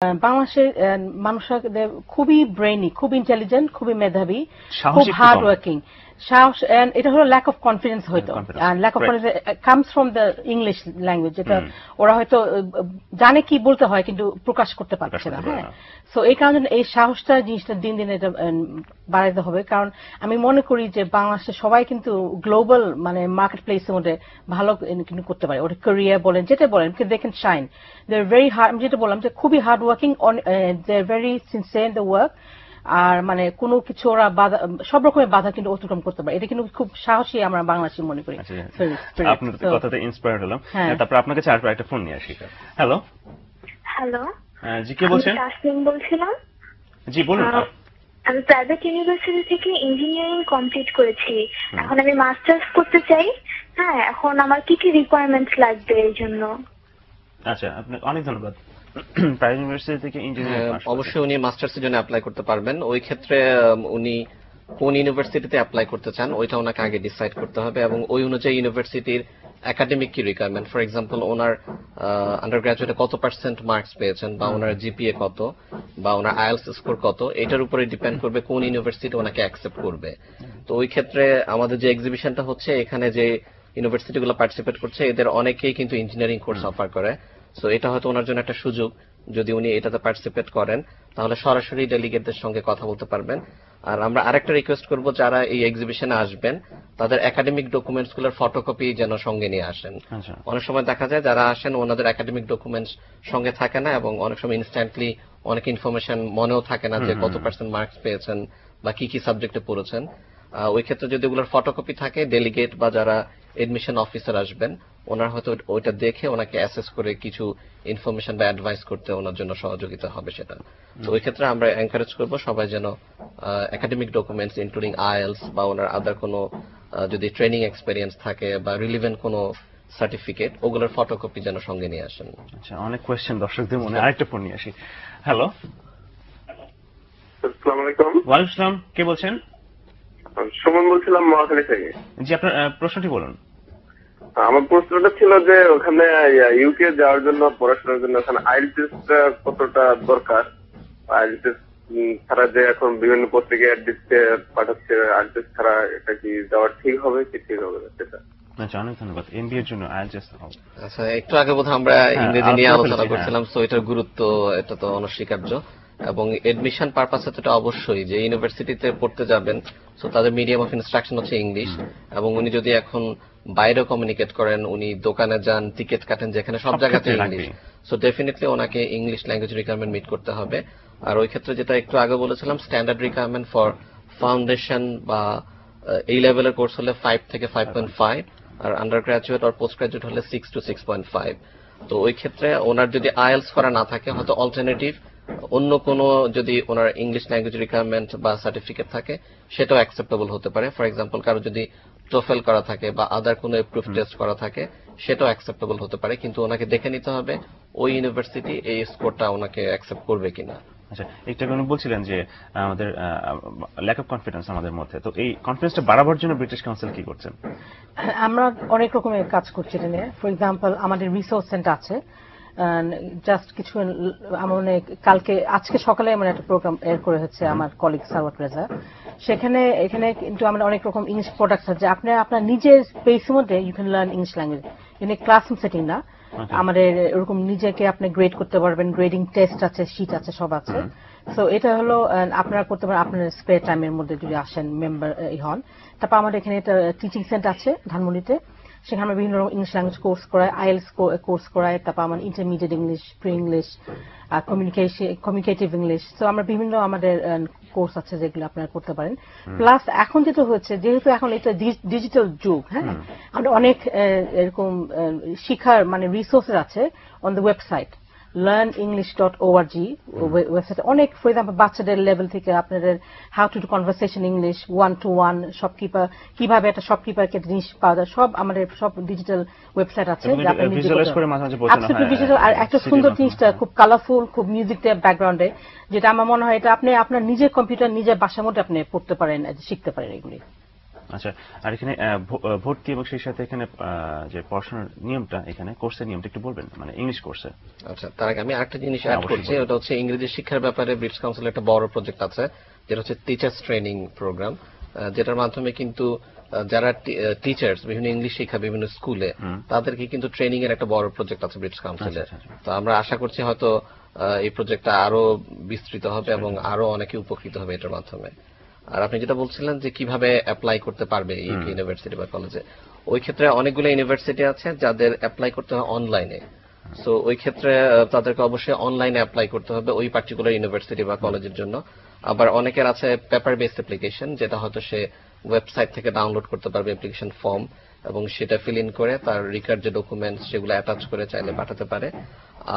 বাংলাদেশের মানুষরা খুবই ব্রেইনি, খুব ইন্টেলিজেন্ট, খুবই মেধাবী, খুব হার্ড ওয়ার্কিং। সাহস, এটা হলো ল্যাক অফ কনফিডেন্স হয়তো, lack of confidence comes from the English language, যেটা ওরা হয়তো জানে কি বলতে হয় কিন্তু প্রকাশ করতে পারছে না। হ্যাঁ, সো এই কারণে এই সাহসটা জিনিসটা দিন দিন এটা বাড়াইতে হবে। কারণ আমি মনে করি যে বাংলাদেশে সবাই কিন্তু গ্লোবাল মানে মার্কেট প্লেসের মধ্যে ভালো কিন্তু করতে পারে, ওটা ক্যারিয়ার বলেন যেটা বলেন, they can shine. They are very hard, আমি যেটা বললাম যে খুবই hard working, they are very sincere in the work. আর মানে কোনো কিছু ওরা বাধা, সব রকমের বাধা কিন্তু অতিক্রম করতে পারে। এটা কিন্তু খুব সাহসী আমরা বাংলাদেশি মনে করি। আপনার কথাতে ইন্সপায়ার্ড হলাম। তারপর আপনার কাছে আর একটা ফোন নিয়ে আসি। হ্যালো হ্যালো, জি কে বলছেন? তাসনিম বলছিলাম। জি বলুন। আমি প্রাইভেট ইউনিভার্সিটি থেকে ইঞ্জিনিয়ারিং কমপ্লিট করেছি, এখন আমি মাস্টার্স করতে চাই। হ্যাঁ, এখন আমার কি কি রিকোয়ারমেন্টস লাগবে এই জন্য? আচ্ছা, আপনাকে অনেক ধন্যবাদ। প্রাইভেট ইউনিভার্সিটি থেকে ইঞ্জিনিয়ারিং, অবশ্যই উনি মাস্টার্সের জন্য অ্যাপ্লাই করতে পারবেন। ওই ক্ষেত্রে উনি কোন ইউনিভার্সিটিতে অ্যাপ্লাই করতে চান ওইটা ওনাকে আগে ডিসাইড করতে হবে, এবং ওই অনুযায়ী ইউনিভার্সিটির একাডেমিক কি রিকোয়ারমেন্ট, ফর এক্সাম্পল ওনার আন্ডার গ্রাজুয়েটে কত পার্সেন্ট মার্কস পেয়েছেন, বা ওনার জিপিএ কত, বা ওনার আইএলস স্কোর কত, এটার উপরে ডিপেন্ড করবে কোন ইউনিভার্সিটি ওনাকে অ্যাকসেপ্ট করবে। তো ওই ক্ষেত্রে আমাদের যে এক্সিবিশনটা হচ্ছে, এখানে যে ইউনিভার্সিটিগুলো পার্টিসিপেট করছে এদের অনেকেই কিন্তু ইঞ্জিনিয়ারিং কোর্স অফার করে। সো এটা হয়তো ওনার জন্য একটা সুযোগ, যদি উনি এটাতে পার্টিসিপেট করেন তাহলে সরাসরি ডেলিগেটদের সঙ্গে কথা বলতে পারবেন। আর আমরা আরেকটা রিকোয়েস্ট করব, যারা এই এক্সিবিশনে আসবেন তাদের একাডেমিক ডকুমেন্টস গুলোর ফটোকপি যেন সঙ্গে নিয়ে আসেন। অনেক সময় দেখা যায় যারা আসেন ওনাদের একাডেমিক ডকুমেন্টস সঙ্গে থাকে না, এবং অনেক সময় ইনস্ট্যান্টলি অনেক ইনফরমেশন মনেও থাকে না যে কত পার্সেন্ট মার্কস পেয়েছেন বা কি কি সাবজেক্টে পড়েছেন। ওই ক্ষেত্রে যদি ওগুলোর ফটোকপি থাকে, ডেলিগেট বা যারা এডমিশন অফিসার আসবেন ওনার হয়তো ওইটা দেখে ওনাকে অ্যাসেস করে কিছু ইনফরমেশন বা অ্যাডভাইস করতে ওনার জন্য সহযোগিতা হবে সেটা। তো ওই ক্ষেত্রে আমরা এনকারেজ করব সবাই যেন একাডেমিক ডকুমেন্টস ইনক্লুডিং আইএলস বা ওনার আদার কোনো যদি ট্রেনিং এক্সপেরিয়েন্স থাকে বা রিলিভেন্ট কোনো সার্টিফিকেট, ওগুলোর ফটোকপি যেন সঙ্গে নিয়ে আসেন। আচ্ছা, অনেক কোয়েশ্চেন দর্শকদের মনে, আরেকটা ফোন নিয়ে আসি। হ্যালো, আসসালামু আলাইকুম। ওয়ালাইকুম আসসালাম, কে বলছেন? সুমন বলছিলাম মহাখালী থেকে। জি, আপনার প্রশ্নটি বলুন। আমার প্রশ্নটা ছিল যে ওখানে ইউকে যাওয়ার জন্য, পড়াশোনার জন্য ওখানে আইএলটিএস কতটা দরকার? আইএলটিএস ছাড়া যে এখন বিভিন্ন পত্রিকায় পাঠাচ্ছে, আইএলটিএস ছাড়া এটা কি যাওয়া ঠিক হবে কি ঠিক হবে না সেটা? আচ্ছা, অনেক ধন্যবাদ। এমবিএ এর জন্য আইএলটিএস। আচ্ছা, একটু আগে বোধহয় আমরা ইংরেজি নিয়ে আলোচনা করছিলাম, সো এটার গুরুত্ব এটা তো অনস্বীকার্য। এবং এডমিশন পারপাসে তো অবশ্যই যে ইউনিভার্সিটিতে পড়তে যাবেন, সো তাদের মিডিয়াম অফ ইনস্ট্রাকশন হচ্ছে ইংলিশ। এবং উনি যদি এখন বাইরে কমিউনিকেট করেন, উনি দোকানে যান, টিকিট কাটেন, যেখানে সব জায়গাতে ইংলিশ, সো ডেফিনেটলি ওনাকে ইংলিশ ল্যাঙ্গুয়েজ রিকোয়ারমেন্ট মিট করতে হবে। আর ওই ক্ষেত্রে যেটা একটু আগে বলেছিলাম, স্ট্যান্ডার্ড রিকোয়ারমেন্ট ফর ফাউন্ডেশন বা এই লেভেলের কোর্স হলে 5 থেকে 5.5, আর আন্ডার গ্রাজুয়েট আর পোস্ট গ্রাজুয়েট হলে 6 to 6.5। তো ওই ক্ষেত্রে ওনার যদি আইএলস করা না থাকে, হয়তো অল্টারনেটিভ অন্য কোনো যদি ওনার ইংলিশ ল্যাঙ্গুয়েজ রিকোয়ারমেন্ট বা সার্টিফিকেট থাকে সেটাও অ্যাকসেপ্টেবল হতে পারে। ফর এক্সাম্পল, কারো যদি টোফেল করা থাকে বা আদার কোনো প্রুফ টেস্ট করা থাকে সেটাও অ্যাকসেপ্টেবল হতে পারে, কিন্তু ওনাকে দেখে নিতে হবে ওই ইউনিভার্সিটি এই স্কোরটা ওনাকে অ্যাকসেপ্ট করবে কিনা। আচ্ছা, একটা উনি বলছিলেন যে আমাদের ল্যাক অফ কনফিডেন্স আমাদের মধ্যে, তো এই কনফিডেন্সটা বাড়াবার জন্য ব্রিটিশ কাউন্সিল কি করছেন? আমরা অনেক রকমের কাজ করছি এটা নিয়ে। ফর এক্সাম্পল, আমাদের রিসোর্স সেন্টার আছে। জাস্ট কিছু মানে কালকে আজকে সকালে আমার একটা প্রোগ্রাম এর করে হচ্ছে আমার কলিগ সারওয়াত রেজা, সেখানে এখানে কিন্তু আমরা অনেক রকম ইংলিশ প্রোডাক্টস আছে, আপনি আপনার নিজের স্পেসের মধ্যে you can learn English language. এখানে ক্লাসরুম সেটিং না, আমাদের এরকম নিজেকে আপনি গ্রেড করতে পারবেন, গ্রেডিং টেস্ট আছে, শীট আছে, সব আছে। সো এটা হলো আপনারা করতে পারেন আপনার স্পেয়ার টাইমের মধ্যে যদি আসেন, মেম্বার হন। তারপর আমাদের এখানে একটা টিচিং সেন্টার আছে ধানমন্ডিতে, সেখানে আমরা বিভিন্ন রকম ইংলিশ ল্যাঙ্গুয়েজ কোর্স করাই, আইএলস কোর্স করাই, তারপর আমার intermediate English, pre English, communicative English. তো আমরা বিভিন্ন আমাদের কোর্স আছে যেগুলো আপনারা করতে পারেন। প্লাস এখন যেটা হচ্ছে, যেহেতু এখন এটা ডিজিটাল যুগ, হ্যাঁ, আমরা অনেক এরকম শিক্ষার মানে রিসোর্সেস আছে অন দ্য ওয়েবসাইট learnenglish.org ওয়েবসাইটে অনেক, ফর এক্সাম্পল বাচ্চাদের লেভেল থেকে আপনাদের how to do conversation English, 1-to-1, shopkeeper কিভাবে একটা শপকিপারকে জিনিস পাওয়া যায়, সব আমাদের সব ডিজিটাল ওয়েবসাইট আছে। আর একটা সুন্দর জিনিসটা খুব কালারফুল, খুব মিউজিক ব্যাকগ্রাউন্ডে, যেটা আমার মনে হয় এটা আপনি আপনার নিজের কম্পিউটার নিজের বাসার মধ্যে আপনি পড়তে পারেন, শিখতে পারেন এগুলি। আচ্ছা, আর এখানে ভর্তি এবং সেই সাথে এখানে যে পড়াশোনার নিয়মটা, এখানে কোর্সের নিয়মটা একটু বলবেন, মানে ইংলিশ কোর্সে। আচ্ছা, তার আগে আমি আরেকটা জিনিস অ্যাড করছি, ওটা হচ্ছে ইংরেজি শিক্ষার ব্যাপারে ব্রিটিশ কাউন্সিলের একটা বড় প্রজেক্ট আছে, যেটা হচ্ছে টিচার্স ট্রেনিং প্রোগ্রাম, যেটার মাধ্যমে কিন্তু যারা টিচার্স বিভিন্ন ইংলিশ শিক্ষা বিভিন্ন স্কুলে, তাদেরকে কিন্তু ট্রেনিং এর একটা বড় প্রজেক্ট আছে ব্রিটিশ কাউন্সিলে। তো আমরা আশা করছি হয়তো এই প্রজেক্টটা আরো বিস্তৃত হবে এবং আরো অনেকে উপকৃত হবে এটার মাধ্যমে। আর আপনি যেটা বলছিলেন যে কিভাবে অ্যাপ্লাই করতে পারবে ইউকে ইউনিভার্সিটি বা কলেজে, ওই ক্ষেত্রে অনেকগুলো ইউনিভার্সিটি আছে যাদের অ্যাপ্লাই করতে হয় অনলাইনে। সো ওই ক্ষেত্রে তাদেরকে অবশ্যই অনলাইনে অ্যাপ্লাই করতে হবে ওই পার্টিকুলার ইউনিভার্সিটি বা কলেজের জন্য। আবার অনেকের আছে পেপার বেসড অ্যাপ্লিকেশন, যেটা হয়তো সে ওয়েবসাইট থেকে ডাউনলোড করতে পারবে অ্যাপ্লিকেশন ফর্ম, এবং সেটা ফিল ইন করে তার রিকার্ড যে ডকুমেন্টস সেগুলো অ্যাটাচ করে চাইলে পাঠাতে পারে।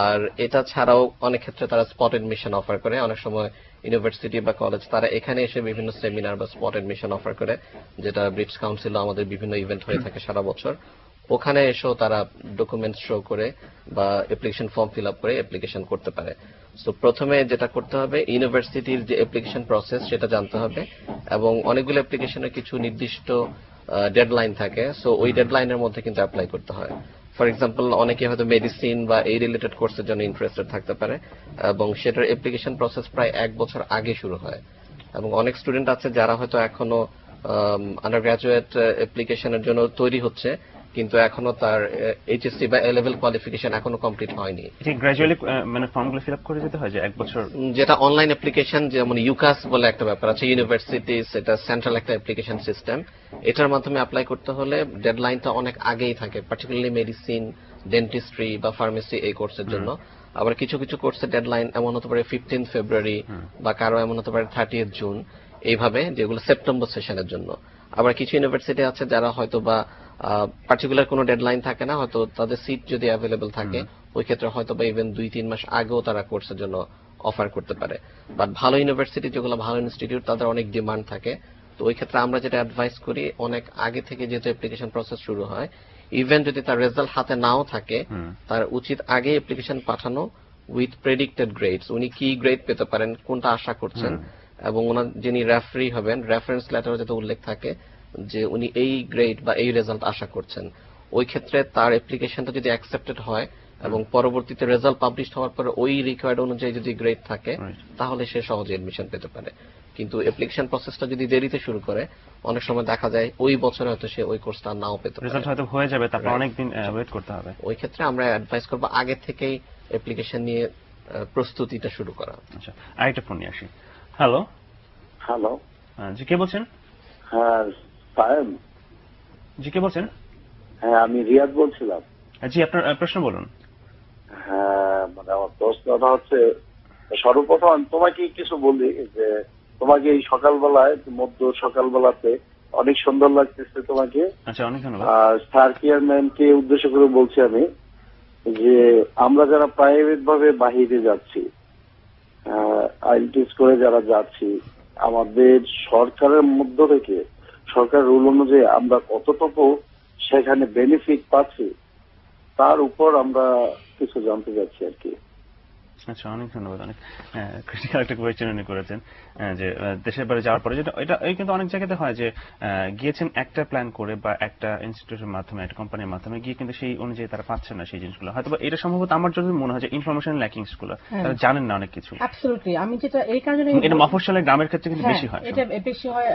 আর এটা ছাড়াও অনেক ক্ষেত্রে তারা স্পট এডমিশন অফার করে, অনেক সময় ইউনিভার্সিটি বা কলেজ তারা এখানে এসে বিভিন্ন সেমিনার বা স্পট এডমিশন অফার করে, যেটা ব্রিটিশ কাউন্সিলে আমাদের বিভিন্ন ইভেন্ট হয়ে থাকে সারা বছর। ওখানে এসেও তারা ডকুমেন্টস শো করে বা অ্যাপ্লিকেশন ফর্ম ফিল আপ করে অ্যাপ্লিকেশন করতে পারে। তো প্রথমে যেটা করতে হবে, ইউনিভার্সিটির যে অ্যাপ্লিকেশন প্রসেস সেটা জানতে হবে, এবং অনেকগুলো অ্যাপ্লিকেশনের কিছু নির্দিষ্ট ডেডলাইন থাকে, সো ওই ডেডলাইনের মধ্যে কিন্তু অ্যাপ্লাই করতে হয়। ফর এক্সাম্পল, অনেকে হয়তো মেডিসিন বা এই রিলেটেড কোর্সের জন্য ইন্টারেস্টেড থাকতে পারে, এবং সেটার অ্যাপ্লিকেশন প্রসেস প্রায় 1 বছর আগে শুরু হয়। এবং অনেক স্টুডেন্ট আছে যারা হয়তো এখনো আন্ডার গ্রাজুয়েট অ্যাপ্লিকেশনের জন্য তৈরি হচ্ছে, কিন্তু এখনো তার এইচএসসি বা এ লেভেল কোয়ালিফিকেশন এখনো কমপ্লিট হয়নি। গ্র্যাজুয়ালি মানে ফর্মগুলো ফিল আপ করে যেতে হয় যে 1 বছর, যেটা অনলাইন অ্যাপ্লিকেশন, যেমন ইউকাস বলে একটা ব্যাপার আছে ইউনিভার্সিটি, সেটা সেন্ট্রাল একটা অ্যাপ্লিকেশন সিস্টেম। এটার মাধ্যমে অ্যাপ্লাই করতে হলে ডেডলাইনটা অনেক আগেই থাকে, পার্টিকুলারলি মেডিসিন, ডেন্টিস্ট্রি বা ফার্মেসি এই কোর্সের জন্য। আবার কিছু কিছু কোর্সের ডেডলাইন এমন হতে পারে 15 ফেব্রুয়ারি, বা কারো এমন হতে পারে 30 জুন, এইভাবে, যেগুলো সেপ্টেম্বর সেশনের জন্য। আবার কিছু ইউনিভার্সিটি আছে যারা হয়তো বা পার্টিকুলার কোনো ডেডলাইন থাকে না, হয়তো তাদের সিট যদি অ্যাভেলেবল থাকে ওই ক্ষেত্রে হয়তো বা ইভেন 2-3 মাস আগেও তারা কোর্সের জন্য অফার করতে পারে। বাট ভালো ইউনিভার্সিটি, যেগুলো ভালো ইনস্টিটিউট, তাদের অনেক ডিমান্ড থাকে। তো ওই ক্ষেত্রে আমরা যেটা অ্যাডভাইস করি, অনেক আগে থেকে যেহেতু অ্যাপ্লিকেশন প্রসেস শুরু হয়, ইভেন যদি তার রেজাল্ট হাতে নাও থাকে, তার উচিত আগে অ্যাপ্লিকেশন পাঠানো উইথ প্রেডিক্টেড গ্রেডস, উনি কি গ্রেড পেতে পারেন, কোনটা আশা করছেন, এবং ওনার যিনি রেফারি হবেন রেফারেন্স লেটারে যাতে উল্লেখ থাকে যে উনি এই গ্রেড বা এই রেজাল্ট আশা করছেন। ওই ক্ষেত্রে তার অ্যাপ্লিকেশনটা যদি অ্যাকসেপ্টেড হয় এবং পরবর্তীতে রেজাল্ট পাবলিশ হওয়ার পরে ওই রিকোয়ার্ড অনুযায়ী যদি গ্রেড থাকে, তাহলে সে সহজে এডমিশন পেতে পারে। কিন্তু অ্যাপ্লিকেশন প্রসেসটা যদি দেরিতে শুরু করে, অনেক সময় দেখা যায় ওই বছরে হয়তো সে ওই কোর্সটা নাও পেতে পারে, রেজাল্ট হয়তো হয়ে যাবে, তারপর অনেক দিন ওয়েট করতে হবে। ওই ক্ষেত্রে আমরা অ্যাডভাইস করব আগে থেকেই অ্যাপ্লিকেশন নিয়ে প্রস্তুতিটা শুরু করা। আচ্ছা, আরেকটা ফোন নিয়ে আসি। হ্যালো। হ্যালো, জি, কে বলছেন? হ্যাঁ সাহেব। জি, কে বলছেন? হ্যাঁ, আমি রিয়াদ বলছিলাম। জি, আপনার প্রশ্ন বলুন। হ্যাঁ, মানে আমার প্রশ্নটা হচ্ছে, সর্বপ্রথম আমি তোমাকে কিছু বলি যে তোমাকে এই সকালবেলায়, মধ্য সকালবেলাতে অনেক সুন্দর লাগতেছে তোমাকে। আচ্ছা, অনেক ধন্যবাদ। আর স্যার চেয়ারম্যানকে উদ্দেশ্য করে বলছি আমি যে আমরা যারা প্রাইভেট ভাবে বাহিরে যাচ্ছি, আইএলটিএস করে যারা যাচ্ছি, আমাদের সরকারের মধ্য থেকে, সরকার রুল অনুযায়ী আমরা কতটুকু সেখানে বেনিফিট পাচ্ছি তার উপর আমরা কিছু জানতে চাচ্ছি আর কি। আচ্ছা, অনেক ধন্যবাদ। অনেক ক্রিটিক্যাল একটা কোয়েশ্চেন উনি করেছেন, যে দেশের বাইরে যাওয়ার পরে, যেটা এটা কিন্তু অনেক জায়গাতে হয় যে গিয়েছেন একটা প্ল্যান করে বা একটা ইনস্টিটিউটের মাধ্যমে, একটা কোম্পানির মাধ্যমে গিয়ে, কিন্তু সেই অনুযায়ী তারা পাচ্ছেন না সেই জিনিসগুলো। হয়তো এটা সম্ভবত আমার জন্য মনে হয় যে ইনফরমেশন ল্যাকিংস গুলো, তারা জানেন না অনেক কিছু। অ্যাবসলিউটলি, আমি যেটা এই কারণে, এটা মফস্বলের গ্রামের ক্ষেত্রে কিন্তু বেশি হয়, এটা বেশি হয়।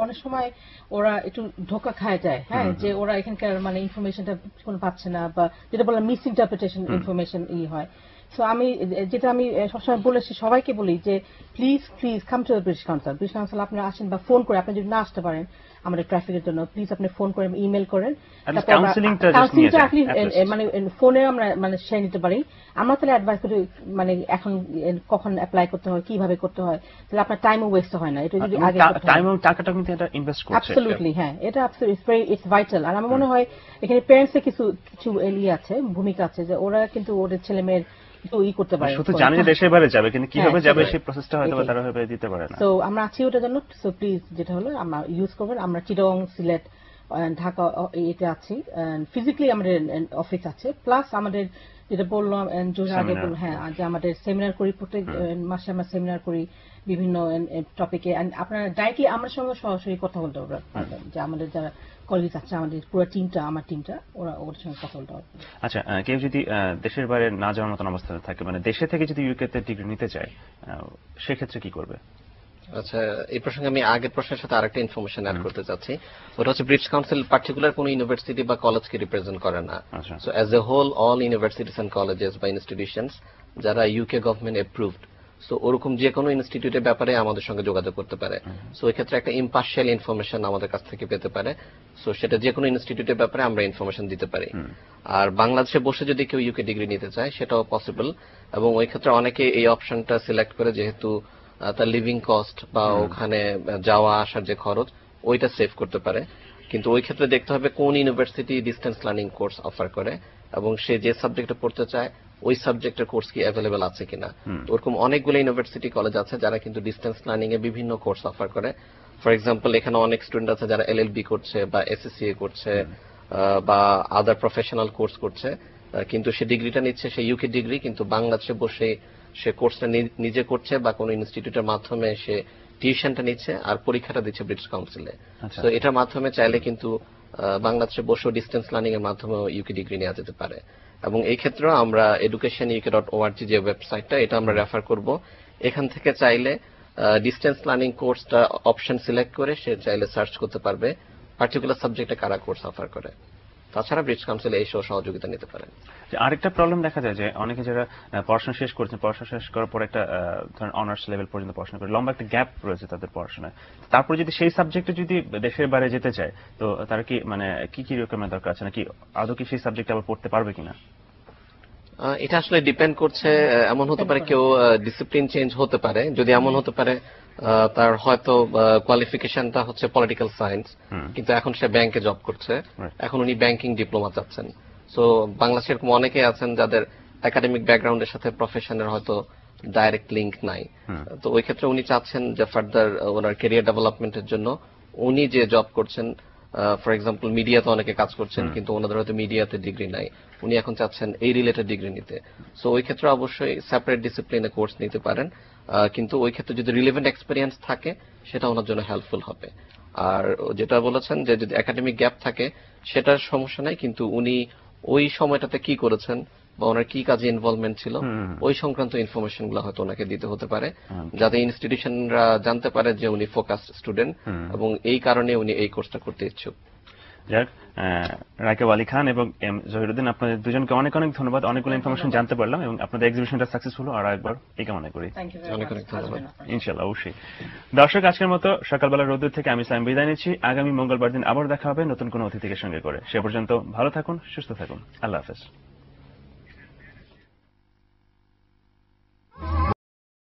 অনেক সময় ওরা একটু ধোকা খায় যায়, হ্যাঁ, যে ওরা এখানকার মানে ইনফরমেশনটা কোনো পাচ্ছে না, বা যেটা বললাম মিস ইন্টারপ্রিটেশন ইনফরমেশন হয়। সো আমি সবসময় বলেছি, সবাইকে বলি যে please come to the British Council. British Council আপনারা আসেন, বা ফোন করে, আপনি যদি না আসতে পারেন আমাদের ট্রাফিকের জন্য, প্লিজ আপনি ফোন করেন, ইমেল করেন, কাউন্সিলিংটা মানে ফোনে আমরা মানে শেয়ার নিতে পারি। আমরা তাহলে অ্যাডভাইস করি মানে এখন কখন অ্যাপ্লাই করতে হয়, কিভাবে করতে হয়, তাহলে আপনার টাইমও ওয়েস্ট হয় না। এটা যদি আগে টাইম এবং টাকাটা কিন্তু এটা ইনভেস্ট করছে। অ্যাবসলিউটলি, হ্যাঁ, এটা ইটস ভাইটাল। আর আমার মনে হয় এখানে প্যারেন্টসের কিছু আছে, ভূমিকা আছে, যে ওরা কিন্তু ওদের ছেলে মেয়ের করতে পারে, শুধু জানে যে দেশের বাইরে যাবে, কিন্তু কিভাবে যাবে সেই প্রসেসটা হয়তো তারা ভাবে দিতে পারে না। তো আমরা আছি ওটার জন্য। সো প্লিজ, যেটা হলো আমরা ইউজ করবেন। আমরা চিটং, সিলেট, ঢাকা এটা আছি, ফিজিক্যালি আমাদের অফিস আছে, প্লাস আমাদের যেটা বললাম জোর আগে Seminar. হ্যাঁ, যে আমাদের সেমিনার করি, প্রত্যেক মাসে আমরা সেমিনার করি বিভিন্ন টপিকে। আপনারা ডাইরেক্টলি আমার সঙ্গে সরাসরি কথা বলতে পারবেন, যে আমাদের যারা কলিগ আছে, আমাদের পুরো টিমটা, আমার টিমটা, ওর সঙ্গে কথা বলতে পারবে। আচ্ছা, কেউ যদি দেশের বাইরে না যাওয়ার মতন অবস্থায় থাকে, মানে দেশে থেকে যদি ইউকে তে ডিগ্রি নিতে চায়, সেক্ষেত্রে কি করবে? আচ্ছা, এই প্রসঙ্গে আমি আগের প্রশ্নের সাথে আরেকটা ইনফরমেশন অ্যাড করতে চাচ্ছি। ওটা হচ্ছে ব্রিটিশ কাউন্সিল পার্টিকুলার কোন ইউনিভার্সিটি বা কলেজকে রিপ্রেজেন্ট করে না। আচ্ছা। So as a whole all universities and colleges বা ইনস্টিটিউশনস যারা ইউকে গভর্নমেন্ট অ্যাপ্রুভড, সো ওরকম যে কোনো ইনস্টিটিউটের ব্যাপারে আমাদের সঙ্গে যোগাযোগ করতে পারে। সো এই ক্ষেত্রে একটা ইম্পার্শিয়াল ইনফরমেশন আমাদের কাছ থেকে পেতে পারে। সো সেটা যে কোনো ইনস্টিটিউটের ব্যাপারে আমরা ইনফরমেশন দিতে পারি। আর বাংলাদেশে বসে যদি কেউ ইউকে ডিগ্রি নিতে চায় সেটাও পসিবল, এবং ওই ক্ষেত্রে অনেকে এই অপশনটা সিলেক্ট করে, যেহেতু তার লিভিং কস্ট বা ওখানে যাওয়া আসার যে খরচ ওইটা সেভ করতে পারে। কিন্তু ওই ক্ষেত্রে দেখতে হবে কোন university distance learning course offer করে, এবং সে যে সাবজেক্টে পড়তে চায় ওই সাবজেক্টের কোর্স কি অ্যাভেলেবেল আছে কিনা। ওরকম অনেকগুলো ইউনিভার্সিটি কলেজ আছে যারা কিন্তু ডিস্টেন্স লার্নিং এ বিভিন্ন কোর্স অফার করে। ফর এক্সাম্পল, এখানে অনেক স্টুডেন্ট আছে যারা এলএলবি করছে বা এসএসসিএ করছে বা আদার প্রফেশনাল কোর্স করছে, কিন্তু সে ডিগ্রিটা নিচ্ছে, সে ইউকে ডিগ্রি, কিন্তু বাংলাদেশে বসে সে কোর্সটা নিজে করছে বা কোনো ইনস্টিটিউটের মাধ্যমে সে টিউশনটা নিচ্ছে আর পরীক্ষাটা দিচ্ছে ব্রিটিশ কাউন্সিলে। তো এটার মাধ্যমে চাইলে কিন্তু বাংলাদেশে বসেও ডিস্টেন্স লার্নিং এর মাধ্যমে ইউকে ডিগ্রি নেওয়া যেতে পারে। এবং এই ক্ষেত্রেও আমরা educationuk.org যে ওয়েবসাইটটা, এটা আমরা রেফার করব। এখান থেকে চাইলে ডিস্টেন্স লার্নিং কোর্সটা অপশন সিলেক্ট করে সে চাইলে সার্চ করতে পারবে পার্টিকুলার সাবজেক্টে কারা কোর্স অফার করে। তাছাড়া ব্রিটিশ কাউন্সিল এই সহযোগিতা নিতে পারেন। আরেকটা প্রবলেম দেখা যায় যে অনেকে যারা পড়াশোনা শেষ করছেন, পড়াশোনা শেষ করার পর একটা ধরেন অনার্স লেভেল পর্যন্ত পড়াশোনা করে লম্বা একটা গ্যাপ রয়েছে তাদের পড়াশোনায়, তারপরে যদি সেই সাবজেক্টে যদি দেশের বাইরে যেতে চায়, তো তারা কি মানে কি কি রিকোয়ারমেন্ট দরকার আছে, নাকি আদৌ কি সেই সাবজেক্টে আবার পড়তে পারবে কিনা? এটা আসলে ডিপেন্ড করছে। এমন হতে পারে কেউ ডিসিপ্লিন চেঞ্জ হতে পারে, যদি এমন হতে পারে তার হয়তো কোয়ালিফিকেশনটা হচ্ছে পলিটিক্যাল সায়েন্স, কিন্তু এখন সে ব্যাংকে জব করছে, এখন উনি ব্যাংকিং ডিপ্লোমা চাচ্ছেন। সো বাংলাদেশে এরকম অনেকে আছেন যাদের একাডেমিক ব্যাকগ্রাউন্ডের সাথে প্রফেশনের হয়তো ডাইরেক্ট লিঙ্ক নাই। তো ওই ক্ষেত্রে উনি চাচ্ছেন যে ফার্দার ওনার ক্যারিয়ার ডেভেলপমেন্টের জন্য উনি যে জব করছেন, ফর এক্সাম্পল মিডিয়াতে অনেকে কাজ করছেন কিন্তু ওনাদের হয়তো মিডিয়াতে ডিগ্রি নাই, উনি এখন চাচ্ছেন এই রিলেটেড ডিগ্রি নিতে। সো ওই ক্ষেত্রে অবশ্যই সেপারেট ডিসিপ্লিনে কোর্স নিতে পারেন, কিন্তু ওই ক্ষেত্রে যদি রিলেভেন্ট এক্সপেরিয়েন্স থাকে সেটা ওনার জন্য হেল্পফুল হবে। আর যেটা বলেছেন যে যদি একাডেমিক গ্যাপ থাকে সেটার সমস্যা নাই, কিন্তু উনি ওই সময়টাতে কি করেছেন বা ওনার কি কাজে ইনভলভমেন্ট ছিল ওই সংক্রান্ত ইনফরমেশন গুলো হয়তো ওনাকে দিতে হতে পারে, যাতে ইনস্টিটিউশনরা জানতে পারে যে উনি ফোকাসড স্টুডেন্ট এবং এই কারণে উনি এই কোর্সটা করতে ইচ্ছুক। যাক, রাকিব আলী খান এবং এম জহিরুদ্দিন, আপনাদের দুজনকে অনেক অনেক ধন্যবাদ। অনেকগুলো ইনফরমেশন জানতে পারলাম এবং আপনাদের এক্সিবিশনটা সাকসেসফুল আর একবার এই কামনা করি। অনেক অনেক ধন্যবাদ। ইনশাআল্লাহ, অবশ্যই। দর্শক, আজকের মতো সকালবেলা রোদ্দুর থেকে আমি সাইম বিদায় নিচ্ছি। আগামী মঙ্গলবার দিন আবার দেখা হবে নতুন কোনো অতিথিকে সঙ্গে করে। সে পর্যন্ত ভালো থাকুন, সুস্থ থাকুন। আল্লাহ হাফেজ।